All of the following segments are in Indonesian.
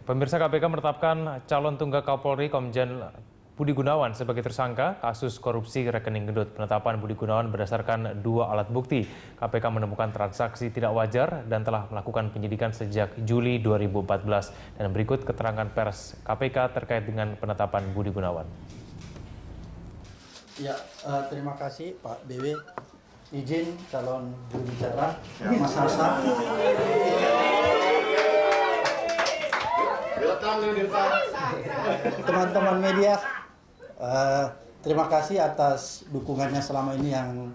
Pemirsa, KPK menetapkan calon tunggal Kapolri Komjen Budi Gunawan sebagai tersangka kasus korupsi rekening gendut. Penetapan Budi Gunawan berdasarkan 2 alat bukti. KPK menemukan transaksi tidak wajar dan telah melakukan penyidikan sejak Juli 2014. Dan berikut keterangan pers KPK terkait dengan penetapan Budi Gunawan. Ya, terima kasih Pak BW. Izin calon juru bicara, Mas Hasan. Teman-teman media, terima kasih atas dukungannya selama ini yang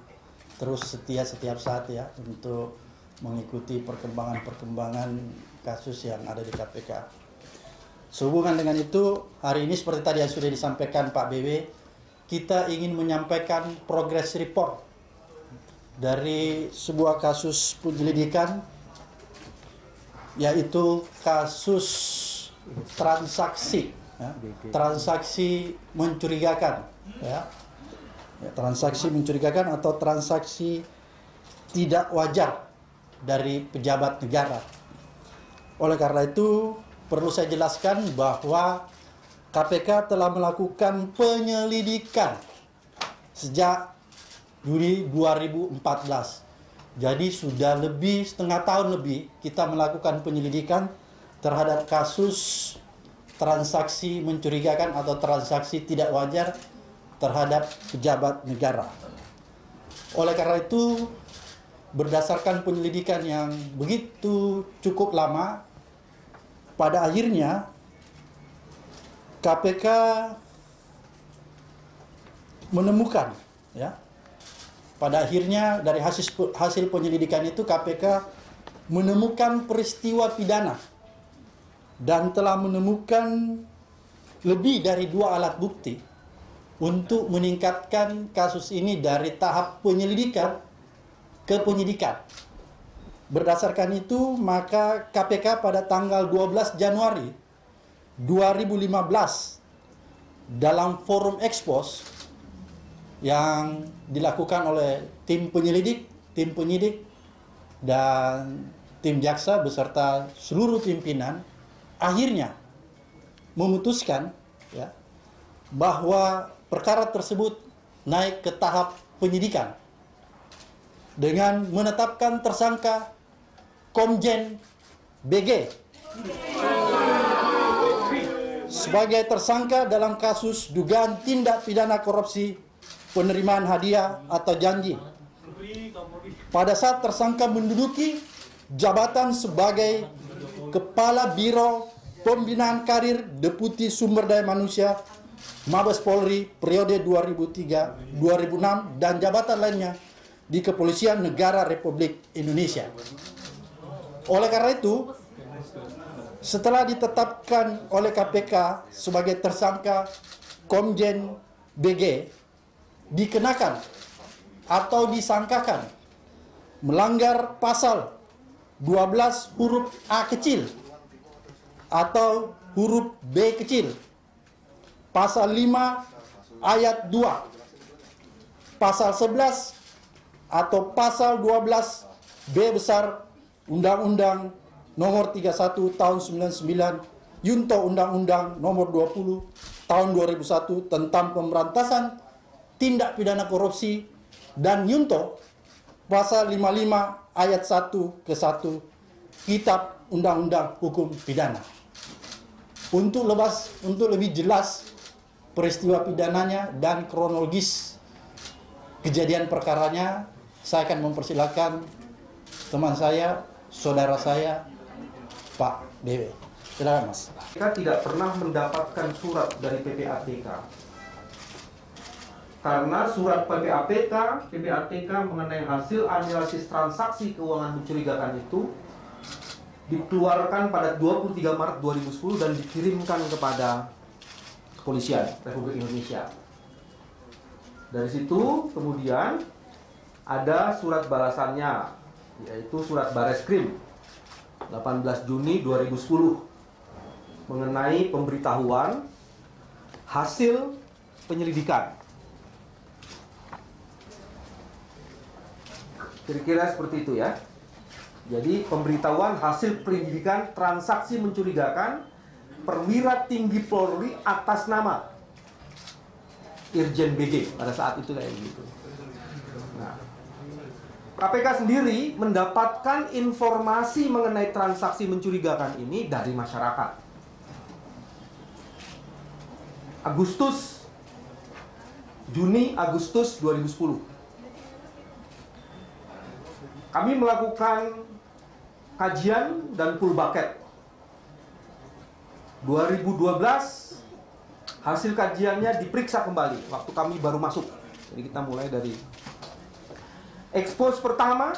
terus setia setiap saat ya untuk mengikuti perkembangan kasus yang ada di KPK. Sehubungan dengan itu, hari ini seperti tadi yang sudah disampaikan Pak BW, kita ingin menyampaikan progress report dari sebuah kasus penyelidikan, yaitu kasus transaksi mencurigakan, transaksi mencurigakan atau transaksi tidak wajar dari pejabat negara. Oleh karena itu perlu saya jelaskan bahwa KPK telah melakukan penyelidikan sejak Juli 2014. Jadi sudah lebih setengah tahun lebih kita melakukan penyelidikan terhadap kasus transaksi mencurigakan atau transaksi tidak wajar terhadap pejabat negara. Oleh karena itu, berdasarkan penyelidikan yang begitu cukup lama, pada akhirnya KPK menemukan, pada akhirnya dari hasil penyelidikan itu KPK menemukan peristiwa pidana dan telah menemukan lebih dari 2 alat bukti untuk meningkatkan kasus ini dari tahap penyelidikan ke penyidikan. Berdasarkan itu, maka KPK pada tanggal 12 Januari 2015 dalam forum expose yang dilakukan oleh tim penyidik dan tim jaksa beserta seluruh pimpinan, akhirnya memutuskan bahwa perkara tersebut naik ke tahap penyidikan dengan menetapkan tersangka Komjen BG sebagai tersangka dalam kasus dugaan tindak pidana korupsi penerimaan hadiah atau janji pada saat tersangka menduduki jabatan sebagai Kepala Biro Pembinaan Karir Deputi Sumber Daya Manusia Mabes Polri periode 2003-2006 dan jabatan lainnya di Kepolisian Negara Republik Indonesia. Oleh karena itu, setelah ditetapkan oleh KPK sebagai tersangka Komjen BG, dikenakan atau disangkakan melanggar pasal 12 huruf A kecil atau huruf B kecil, pasal 5 ayat 2, pasal 11 atau pasal 12 B besar Undang-Undang Nomor 31 Tahun 99 Junto Undang-Undang Nomor 20 Tahun 2001 tentang pemberantasan tindak pidana korupsi dan Junto pasal 55 ayat 1 ke 1 Kitab Undang-Undang Hukum Pidana. Untuk lebih jelas peristiwa pidananya dan kronologis kejadian perkaranya, saya akan mempersilahkan teman saya, saudara saya, Pak BW. Silakan, Mas. Kita tidak pernah mendapatkan surat dari PPATK. Karena surat PPATK mengenai hasil analisis transaksi keuangan mencurigakan itu dikeluarkan pada 23 Maret 2010 dan dikirimkan kepada Kepolisian Republik Indonesia. Dari situ kemudian ada surat balasannya, yaitu surat Bareskrim 18 Juni 2010 mengenai pemberitahuan hasil penyelidikan. Kira-kira seperti itu ya. Jadi pemberitahuan hasil penyelidikan transaksi mencurigakan perwira tinggi Polri atas nama Irjen BG pada saat itu kayak gitu. Nah, KPK sendiri mendapatkan informasi mengenai transaksi mencurigakan ini dari masyarakat. Juni Agustus 2010. Kami melakukan kajian dan full bucket. 2012 hasil kajiannya diperiksa kembali waktu kami baru masuk. Jadi kita mulai dari expose pertama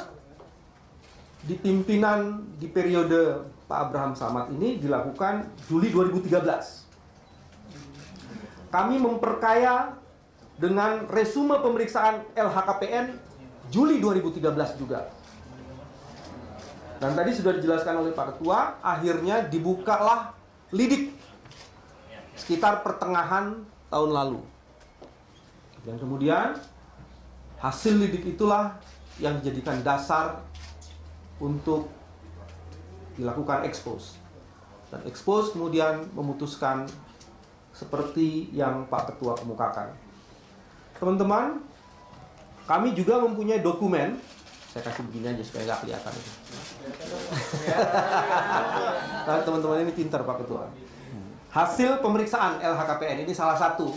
di pimpinan di periode Pak Abraham Samad ini dilakukan Juli 2013. Kami memperkaya dengan resume pemeriksaan LHKPN Juli 2013 juga. Dan tadi sudah dijelaskan oleh Pak Ketua, akhirnya dibukalah lidik sekitar pertengahan tahun lalu. Dan kemudian hasil lidik itulah yang dijadikan dasar untuk dilakukan expose. Dan expose kemudian memutuskan seperti yang Pak Ketua kemukakan. Teman-teman, kami juga mempunyai dokumen. Saya kasih begini aja supaya nggak kelihatan. Nah, teman-teman ini pintar Pak Ketua. Hasil pemeriksaan LHKPN ini salah satu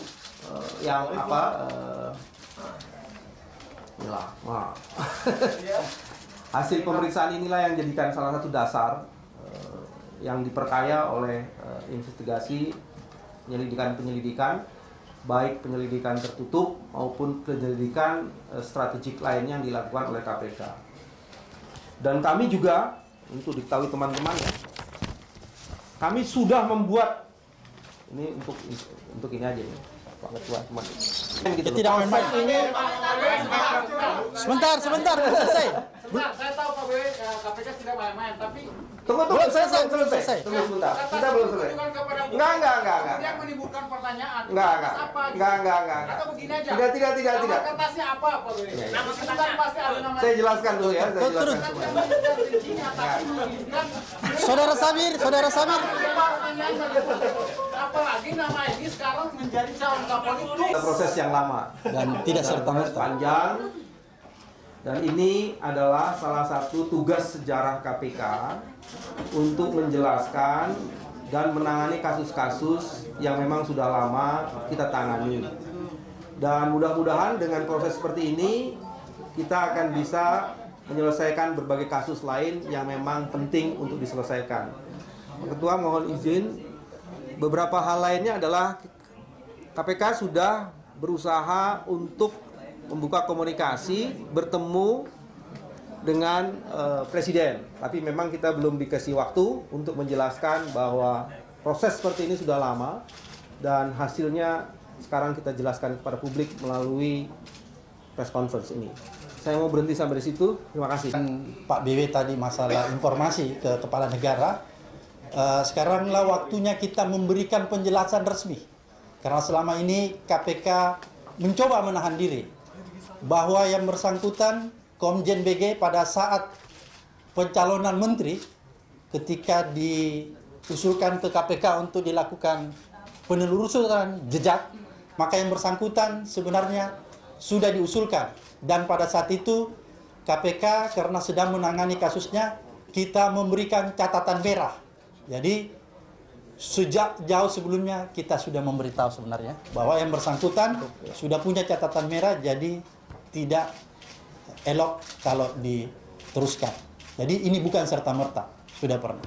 yang apa? Hasil pemeriksaan inilah yang jadikan salah satu dasar yang diperkaya oleh investigasi penyelidikan, baik penyelidikan tertutup maupun penyelidikan strategik lainnya yang dilakukan oleh KPK. Dan kami juga, untuk diketahui teman-teman, kami sudah membuat ini untuk ini aja nih, Pak Ketua, teman. Kita tidak main-main. Sebentar, selesai. Saya tahu Pak BW, KPK tidak main-main, tapi Tunggu, selesai. Tunggu sebentar. Kita belum selesai. Enggak. Dia menimbulkan pertanyaan. Enggak. Atau begini aja. Tidak. Nama kertasnya apa, Pak BW? Nama kertasnya pasti ada nama. Saya jelaskan dulu ya, Saudara Samir. Apalagi nama ini sekarang menjadi calon Kapolri itu. Proses yang lama Dan tidak serta-merta. panjang. Dan ini adalah salah satu tugas sejarah KPK untuk menjelaskan dan menangani kasus-kasus yang memang sudah lama kita tangani. Dan mudah-mudahan dengan proses seperti ini kita akan bisa menyelesaikan berbagai kasus lain yang memang penting untuk diselesaikan. Ketua mohon izin, beberapa hal lainnya adalah KPK sudah berusaha untuk membuka komunikasi, bertemu dengan Presiden. Tapi memang kita belum dikasih waktu untuk menjelaskan bahwa proses seperti ini sudah lama dan hasilnya sekarang kita jelaskan kepada publik melalui press conference ini. Saya mau berhenti sampai di situ. Terima kasih. Pak BW tadi masalah informasi ke kepala negara. Sekaranglah waktunya kita memberikan penjelasan resmi. Karena selama ini KPK mencoba menahan diri bahwa yang bersangkutan Komjen BG pada saat pencalonan menteri ketika diusulkan ke KPK untuk dilakukan penelusuran jejak, maka yang bersangkutan sebenarnya sudah diusulkan. Dan pada saat itu KPK karena sedang menangani kasusnya, kita memberikan catatan merah. Jadi sejak jauh sebelumnya kita sudah memberitahu sebenarnya bahwa yang bersangkutan sudah punya catatan merah, jadi tidak elok kalau diteruskan. Jadi ini bukan serta-merta, sudah pernah.